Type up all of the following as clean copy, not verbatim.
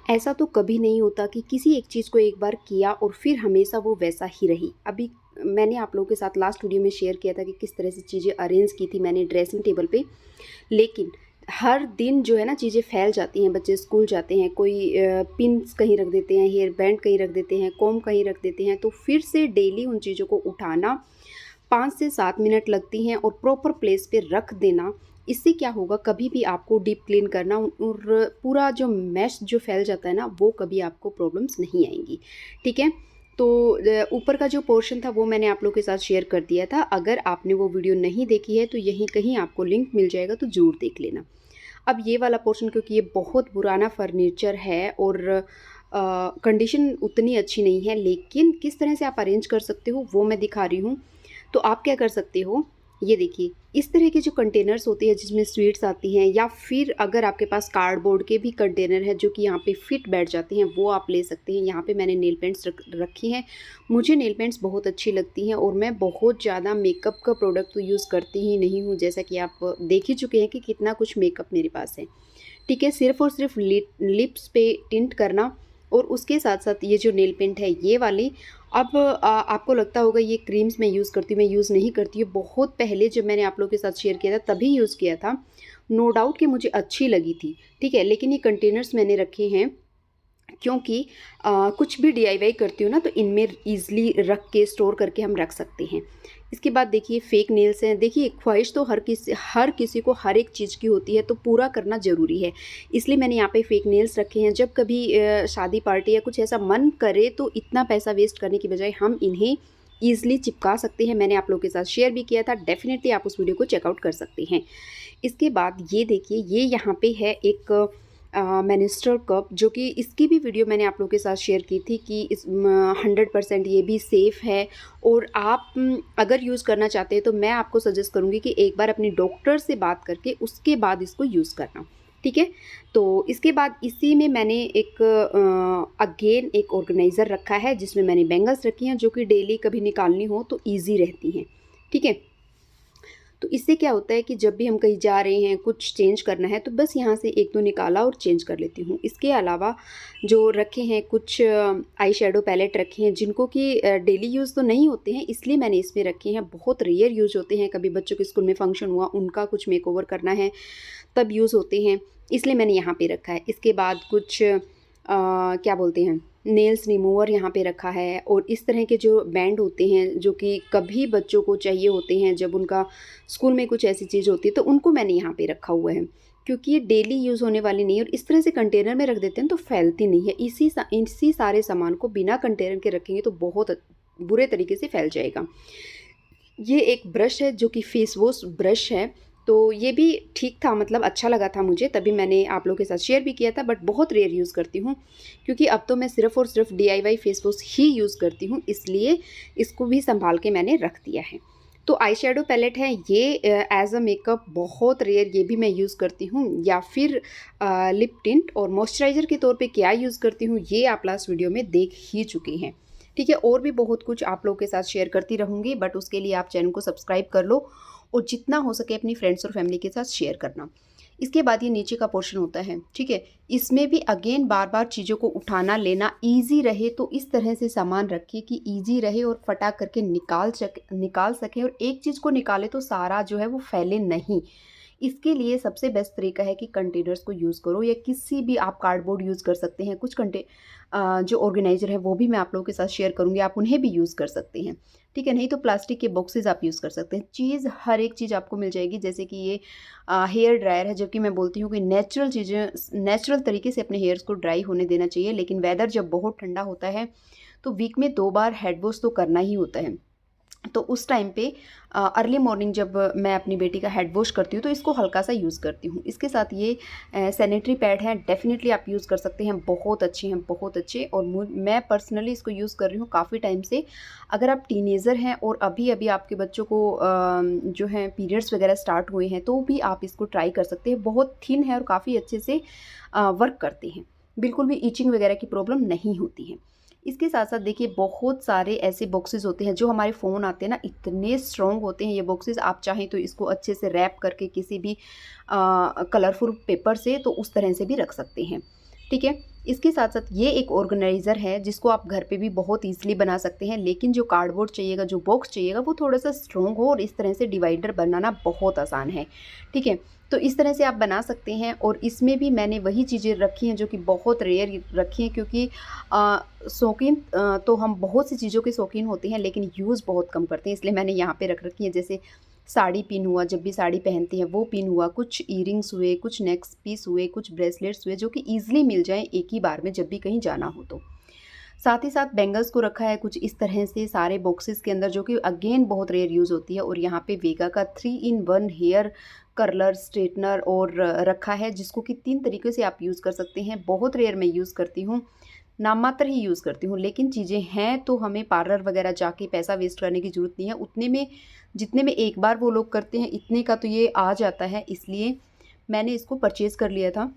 ऐसा तो कभी नहीं होता कि किसी एक चीज़ को एक बार किया और फिर हमेशा वो वैसा ही रही। अभी मैंने आप लोगों के साथ लास्ट वीडियो में शेयर किया था कि किस तरह से चीज़ें अरेंज की थी मैंने ड्रेसिंग टेबल पे। लेकिन हर दिन जो है ना चीज़ें फैल जाती हैं, बच्चे स्कूल जाते हैं, कोई पिन्स कहीं रख देते हैं, हेयर बैंड कहीं रख देते हैं, कॉम्ब कहीं रख देते हैं, तो फिर से डेली उन चीज़ों को उठाना 5 से 7 मिनट लगती हैं और प्रॉपर प्लेस पे रख देना। इससे क्या होगा, कभी भी आपको डीप क्लीन करना और पूरा जो मैश जो फैल जाता है ना, वो कभी आपको प्रॉब्लम्स नहीं आएंगी। ठीक है। तो ऊपर का जो पोर्शन था वो मैंने आप लोग के साथ शेयर कर दिया था। अगर आपने वो वीडियो नहीं देखी है तो यहीं कहीं आपको लिंक मिल जाएगा, तो ज़रूर देख लेना। अब ये वाला पोर्शन, क्योंकि ये बहुत पुराना फर्नीचर है और कंडीशन उतनी अच्छी नहीं है, लेकिन किस तरह से आप अरेंज कर सकते हो वो मैं दिखा रही हूँ। तो आप क्या कर सकते हो, ये देखिए, इस तरह के जो कंटेनर्स होते हैं जिसमें स्वीट्स आती हैं, या फिर अगर आपके पास कार्डबोर्ड के भी कंटेनर है जो कि यहाँ पे फिट बैठ जाते हैं, वो आप ले सकते हैं। यहाँ पे मैंने नेल पेंट्स रखी हैं। मुझे नेल पेंट्स बहुत अच्छी लगती हैं और मैं बहुत ज़्यादा मेकअप का प्रोडक्ट तो यूज़ करती ही नहीं हूँ, जैसा कि आप देख ही चुके हैं कि कितना कुछ मेकअप मेरे पास है। ठीक है, सिर्फ़ और सिर्फ लिप्स पे टिंट करना, और उसके साथ साथ ये जो नेल पेंट है ये वाली। अब आपको लगता होगा ये क्रीम्स मैं यूज़ करती हूँ, मैं यूज़ नहीं करती हूँ। बहुत पहले जब मैंने आप लोगों के साथ शेयर किया था तभी यूज़ किया था, नो डाउट कि मुझे अच्छी लगी थी। ठीक है, लेकिन ये कंटेनर्स मैंने रखे हैं क्योंकि कुछ भी डीआईवाई करती हूँ ना, तो इनमें ईज़िली रख के स्टोर करके हम रख सकते हैं। इसके बाद देखिए फेक नेल्स हैं। देखिए ख्वाहिश तो हर किसी को हर एक चीज़ की होती है, तो पूरा करना ज़रूरी है। इसलिए मैंने यहाँ पे फेक नेल्स रखे हैं। जब कभी शादी पार्टी या कुछ ऐसा मन करे तो इतना पैसा वेस्ट करने की बजाय हम इन्हें ईज़िली चिपका सकते हैं। मैंने आप लोगों के साथ शेयर भी किया था, डेफ़िनेटली आप उस वीडियो को चेकआउट कर सकते हैं। इसके बाद ये देखिए, ये यहाँ पे है एक मेनिस्ट्रल कप, जो कि इसकी भी वीडियो मैंने आप लोगों के साथ शेयर की थी कि इस 100% ये भी सेफ़ है। और आप अगर यूज़ करना चाहते हैं तो मैं आपको सजेस्ट करूँगी कि एक बार अपने डॉक्टर से बात करके उसके बाद इसको यूज़ करना। ठीक है। तो इसके बाद इसी में मैंने एक अगेन एक ऑर्गेनाइज़र रखा है जिसमें मैंने बैंगल्स रखी हैं, जो कि डेली कभी निकालनी हो तो ईजी रहती हैं। ठीक है। तो इससे क्या होता है कि जब भी हम कहीं जा रहे हैं, कुछ चेंज करना है, तो बस यहाँ से एक दो निकाला और चेंज कर लेती हूँ। इसके अलावा जो रखे हैं कुछ आई शेडो पैलेट रखे हैं, जिनको कि डेली यूज़ तो नहीं होते हैं, इसलिए मैंने इसमें रखे हैं। बहुत रेयर यूज़ होते हैं, कभी बच्चों के स्कूल में फंक्शन हुआ, उनका कुछ मेकओवर करना है, तब यूज़ होते हैं, इसलिए मैंने यहाँ पे रखा है। इसके बाद कुछ क्या बोलते हैं, नेल्स रिमूवर यहाँ पे रखा है। और इस तरह के जो बैंड होते हैं जो कि कभी बच्चों को चाहिए होते हैं, जब उनका स्कूल में कुछ ऐसी चीज़ होती है, तो उनको मैंने यहाँ पे रखा हुआ है, क्योंकि ये डेली यूज़ होने वाली नहीं है। और इस तरह से कंटेनर में रख देते हैं तो फैलती नहीं है। इसी सारे सामान को बिना कंटेनर के रखेंगे तो बहुत बुरे तरीके से फैल जाएगा। ये एक ब्रश है जो कि फेस वॉश ब्रश है, तो ये भी ठीक था, मतलब अच्छा लगा था मुझे, तभी मैंने आप लोगों के साथ शेयर भी किया था। बट बहुत रेयर यूज़ करती हूँ, क्योंकि अब तो मैं सिर्फ़ और सिर्फ डीआईवाई फेस वॉश ही यूज़ करती हूँ, इसलिए इसको भी संभाल के मैंने रख दिया है। तो आई शेडो पैलेट है ये, एज अ मेकअप बहुत रेयर ये भी मैं यूज़ करती हूँ। या फिर लिप टिंट और मॉइस्चराइज़र के तौर पे क्या यूज़ करती हूँ ये आप लास्ट वीडियो में देख ही चुके हैं। ठीक है, और भी बहुत कुछ आप लोगों के साथ शेयर करती रहूँगी, बट उसके लिए आप चैनल को सब्सक्राइब कर लो और जितना हो सके अपनी फ्रेंड्स और फैमिली के साथ शेयर करना। इसके बाद ये नीचे का पोर्शन होता है। ठीक है, इसमें भी अगेन बार बार चीज़ों को उठाना लेना ईजी रहे, तो इस तरह से सामान रखिए कि ईजी रहे और फटाक करके निकाल सके, और एक चीज़ को निकाले तो सारा जो है वो फैले नहीं। इसके लिए सबसे बेस्ट तरीका है कि कंटेनर्स को यूज़ करो, या किसी भी आप कार्डबोर्ड यूज़ कर सकते हैं। कुछ जो ऑर्गेनाइज़र है वो भी मैं आप लोगों के साथ शेयर करूँगी, आप उन्हें भी यूज़ कर सकते हैं। ठीक है, नहीं तो प्लास्टिक के बॉक्सेस आप यूज़ कर सकते हैं। हर एक चीज़ आपको मिल जाएगी, जैसे कि ये हेयर ड्रायर है, जबकि मैं बोलती हूँ कि नेचुरल चीज़ें नेचुरल तरीके से अपने हेयर्स को ड्राई होने देना चाहिए। लेकिन वेदर जब बहुत ठंडा होता है तो वीक में 2 बार हेड वॉश तो करना ही होता है। तो उस टाइम पे अर्ली मॉर्निंग जब मैं अपनी बेटी का हेड वॉश करती हूँ तो इसको हल्का सा यूज़ करती हूँ। इसके साथ ये सैनिटरी पैड हैं, डेफ़िनेटली आप यूज़ कर सकते हैं, बहुत अच्छे हैं, बहुत अच्छे। और मैं पर्सनली इसको यूज़ कर रही हूँ काफ़ी टाइम से। अगर आप टीनेजर हैं और अभी अभी आपके बच्चों को जो है पीरियड्स वगैरह स्टार्ट हुए हैं, तो भी आप इसको ट्राई कर सकते हैं। बहुत थिन है और काफ़ी अच्छे से वर्क करते हैं, बिल्कुल भी ईचिंग वगैरह की प्रॉब्लम नहीं होती है। इसके साथ साथ देखिए बहुत सारे ऐसे बॉक्सेस होते हैं, जो हमारे फ़ोन आते हैं ना, इतने स्ट्रॉन्ग होते हैं ये बॉक्सेस। आप चाहें तो इसको अच्छे से रैप करके किसी भी कलरफुल पेपर से तो उस तरह से भी रख सकते हैं। ठीक है, इसके साथ साथ ये एक ऑर्गेनाइज़र है जिसको आप घर पे भी बहुत ईज़िली बना सकते हैं, लेकिन जो कार्डबोर्ड चाहिएगा, जो बॉक्स चाहिएगा वो थोड़ा-सा स्ट्रॉन्ग हो और इस तरह से डिवाइडर बनाना बहुत आसान है, ठीक है? तो इस तरह से आप बना सकते हैं और इसमें भी मैंने वही चीज़ें रखी हैं जो कि बहुत रेयर रखी हैं, क्योंकि शौकीन तो हम बहुत सी चीज़ों के शौकीन होते हैं लेकिन यूज़ बहुत कम करते हैं, इसलिए मैंने यहाँ पे रख रखी है। जैसे साड़ी पिन हुआ, जब भी साड़ी पहनते हैं वो पिन हुआ, कुछ ईयरिंग्स हुए, कुछ नेक पीस हुए, कुछ ब्रेसलेट्स हुए जो कि ईज़िली मिल जाएँ एक ही बार में जब भी कहीं जाना हो तो। साथ ही साथ बैंगल्स को रखा है कुछ इस तरह से सारे बॉक्सेस के अंदर, जो कि अगेन बहुत रेयर यूज़ होती है। और यहाँ पे वेगा का 3 in 1 हेयर कर्लर स्ट्रेटनर और रखा है, जिसको कि 3 तरीके से आप यूज़ कर सकते हैं। बहुत रेयर मैं यूज़ करती हूँ, नाम मात्र ही यूज़ करती हूँ, लेकिन चीज़ें हैं तो हमें पार्लर वगैरह जाके पैसा वेस्ट करने की ज़रूरत नहीं है। उतने में जितने में एक बार वो लोग करते हैं इतने का तो ये आ जाता है, इसलिए मैंने इसको परचेज़ कर लिया था।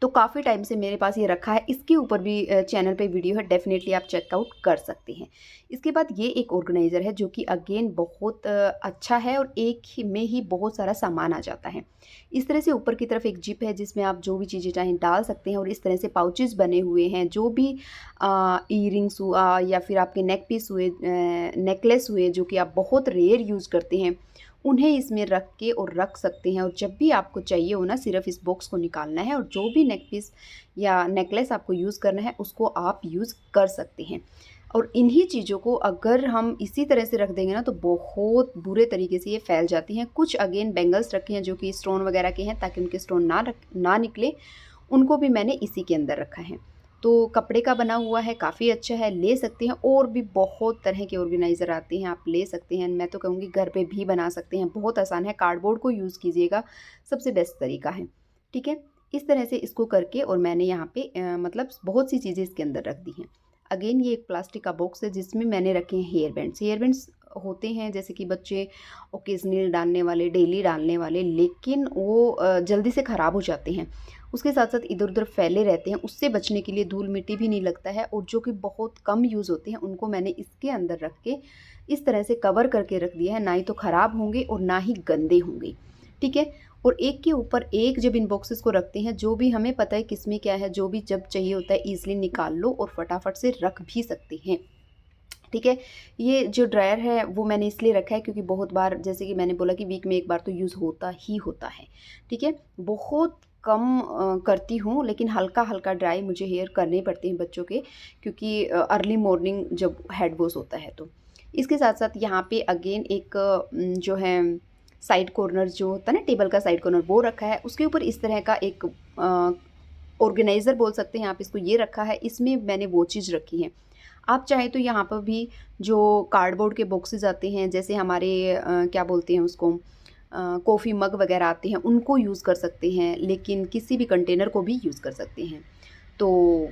तो काफ़ी टाइम से मेरे पास ये रखा है। इसके ऊपर भी चैनल पे वीडियो है, डेफ़िनेटली आप चेकआउट कर सकते हैं। इसके बाद ये एक ऑर्गेनाइज़र है जो कि अगेन बहुत अच्छा है और एक ही में ही बहुत सारा सामान आ जाता है। इस तरह से ऊपर की तरफ एक जिप है जिसमें आप जो भी चीज़ें चाहें डाल सकते हैं और इस तरह से पाउचेज़ बने हुए हैं। जो भी ईयरिंग्स हुआ या फिर आपके नेक पीस हुए, नेकलेस हुए जो कि आप बहुत रेयर यूज़ करते हैं, उन्हें इसमें रख के और रख सकते हैं। और जब भी आपको चाहिए हो ना, सिर्फ इस बॉक्स को निकालना है और जो भी नेक पीस या नेकलेस आपको यूज़ करना है उसको आप यूज़ कर सकते हैं। और इन्हीं चीज़ों को अगर हम इसी तरह से रख देंगे ना तो बहुत बुरे तरीके से ये फैल जाती हैं। कुछ अगेन बैंगल्स रखे हैं जो कि स्टोन वगैरह के हैं, ताकि उनके स्टोन ना निकले, उनको भी मैंने इसी के अंदर रखा है। तो कपड़े का बना हुआ है, काफ़ी अच्छा है, ले सकते हैं। और भी बहुत तरह के ऑर्गेनाइज़र आते हैं, आप ले सकते हैं। मैं तो कहूँगी घर पे भी बना सकते हैं, बहुत आसान है। कार्डबोर्ड को यूज़ कीजिएगा, सबसे बेस्ट तरीका है, ठीक है? इस तरह से इसको करके और मैंने यहाँ पे मतलब बहुत सी चीज़ें इसके अंदर रख दी हैं। अगेन ये एक प्लास्टिक का बॉक्स है जिसमें मैंने रखे हैं हेयर बैंड्स। हेयर बैंड्स होते हैं जैसे कि बच्चे ओकेजनली डालने वाले, डेली डालने वाले, लेकिन वो जल्दी से ख़राब हो जाते हैं। उसके साथ साथ इधर उधर फैले रहते हैं, उससे बचने के लिए धूल मिट्टी भी नहीं लगता है। और जो कि बहुत कम यूज़ होते हैं उनको मैंने इसके अंदर रख के इस तरह से कवर करके रख दिया है। ना ही तो ख़राब होंगे और ना ही गंदे होंगे, ठीक है? और एक के ऊपर एक जब इन बॉक्सेस को रखते हैं, जो भी हमें पता है किसमें क्या है, जो भी जब चाहिए होता है ईज़िली निकाल लो और फटाफट से रख भी सकते हैं, ठीक है? ये जो ड्रायर है वो मैंने इसलिए रखा है क्योंकि बहुत बार, जैसे कि मैंने बोला कि वीक में एक बार तो यूज़ होता ही होता है, ठीक है? बहुत कम करती हूँ, लेकिन हल्का-हल्का ड्राई मुझे हेयर करने पड़ते हैं बच्चों के, क्योंकि अर्ली मॉर्निंग जब हेड वॉश होता है तो। इसके साथ-साथ यहाँ पे अगेन एक जो है साइड कॉर्नर जो होता है ना, टेबल का साइड कॉर्नर, वो रखा है। उसके ऊपर इस तरह का एक ऑर्गेनाइज़र बोल सकते हैं आप इसको, ये रखा है। इसमें मैंने वो चीज़ रखी है। आप चाहे तो यहाँ पर भी जो कार्डबोर्ड के बॉक्सेस आते हैं, जैसे हमारे क्या बोलते हैं उसको, कॉफ़ी मग वगैरह आते हैं, उनको यूज़ कर सकते हैं, लेकिन किसी भी कंटेनर को भी यूज़ कर सकते हैं। तो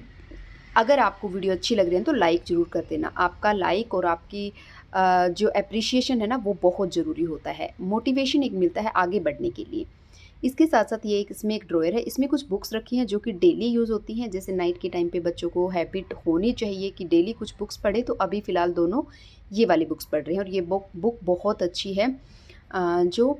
अगर आपको वीडियो अच्छी लग रही है तो लाइक ज़रूर कर देना। आपका लाइक और आपकी जो एप्रिशिएशन है ना, वो बहुत ज़रूरी होता है। मोटिवेशन एक मिलता है आगे बढ़ने के लिए। इसके साथ साथ ये एक इसमें एक ड्रॉयर है, इसमें कुछ बुक्स रखी हैं जो कि डेली यूज़ होती हैं। जैसे नाइट के टाइम पे बच्चों को हैबिट होनी चाहिए कि डेली कुछ बुक्स पढ़े, तो अभी फ़िलहाल दोनों ये वाली बुक्स पढ़ रहे हैं। और ये बुक बहुत अच्छी है, जो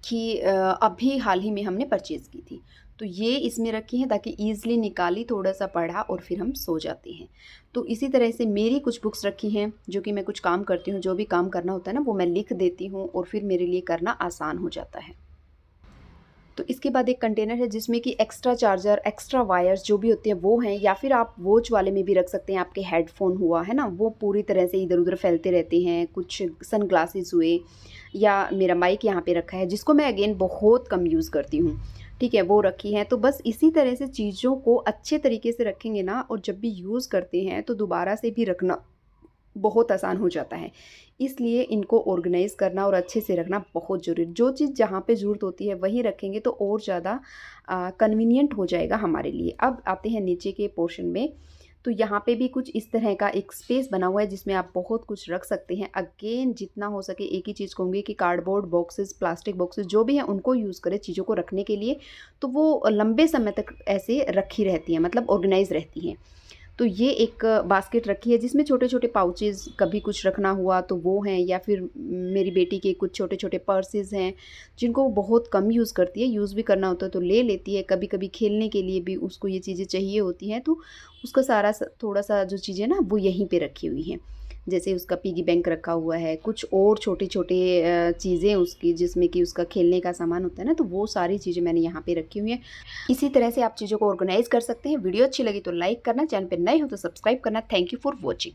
कि अभी हाल ही में हमने परचेज़ की थी। तो ये इसमें रखी हैं ताकि ईज़िली निकाली, थोड़ा-सा पढ़ा और फिर हम सो जाते हैं। तो इसी तरह से मेरी कुछ बुक्स रखी हैं जो कि मैं कुछ काम करती हूँ, जो भी काम करना होता है ना वो मैं लिख देती हूँ और फिर मेरे लिए करना आसान हो जाता है। तो इसके बाद एक कंटेनर है जिसमें कि एक्स्ट्रा चार्जर, एक्स्ट्रा वायर्स जो भी होते हैं वो हैं, या फिर आप वॉच वाले में भी रख सकते हैं। आपके हेडफ़ोन हुआ है ना, वो पूरी तरह से इधर-उधर फैलते रहते हैं। कुछ सनग्लासेस हुए, या मेरा माइक यहाँ पे रखा है जिसको मैं अगेन बहुत कम यूज़ करती हूँ, ठीक है? वो रखी है। तो बस इसी तरह से चीज़ों को अच्छे तरीके से रखेंगे ना, और जब भी यूज़ करते हैं तो दोबारा से भी रखना बहुत आसान हो जाता है। इसलिए इनको ऑर्गेनाइज़ करना और अच्छे से रखना बहुत ज़रूरी है। जो चीज़ जहाँ पे ज़रूरत होती है वहीं रखेंगे तो और ज़्यादा कन्वीनिएंट हो जाएगा हमारे लिए। अब आते हैं नीचे के पोर्शन में। तो यहाँ पे भी कुछ इस तरह का एक स्पेस बना हुआ है जिसमें आप बहुत कुछ रख सकते हैं। अगेन जितना हो सके एक ही चीज़ कहूँगी कि कार्डबोर्ड बॉक्सेस, प्लास्टिक बॉक्सेस जो भी हैं उनको यूज़ करें चीज़ों को रखने के लिए, तो वो लंबे समय तक ऐसे रखी रहती हैं, मतलब ऑर्गेनाइज़ रहती हैं। तो ये एक बास्केट रखी है जिसमें छोटे छोटे पाउचेज़, कभी कुछ रखना हुआ तो वो हैं, या फिर मेरी बेटी के कुछ छोटे छोटे पर्सेस हैं जिनको वो बहुत कम यूज़ करती है, यूज़ भी करना होता है तो ले लेती है, कभी कभी खेलने के लिए भी उसको ये चीज़ें चाहिए होती हैं, तो उसका सारा थोड़ा सा जो चीज़ें ना वो यहीं पे रखी हुई हैं। जैसे उसका पिगी बैंक रखा हुआ है, कुछ और छोटे छोटे चीज़ें उसकी जिसमें कि उसका खेलने का सामान होता है ना, तो वो सारी चीज़ें मैंने यहाँ पे रखी हुई हैं। इसी तरह से आप चीज़ों को ऑर्गेनाइज़ कर सकते हैं। वीडियो अच्छी लगी तो लाइक करना, चैनल पे नए हो तो सब्सक्राइब करना। Thank you for watching.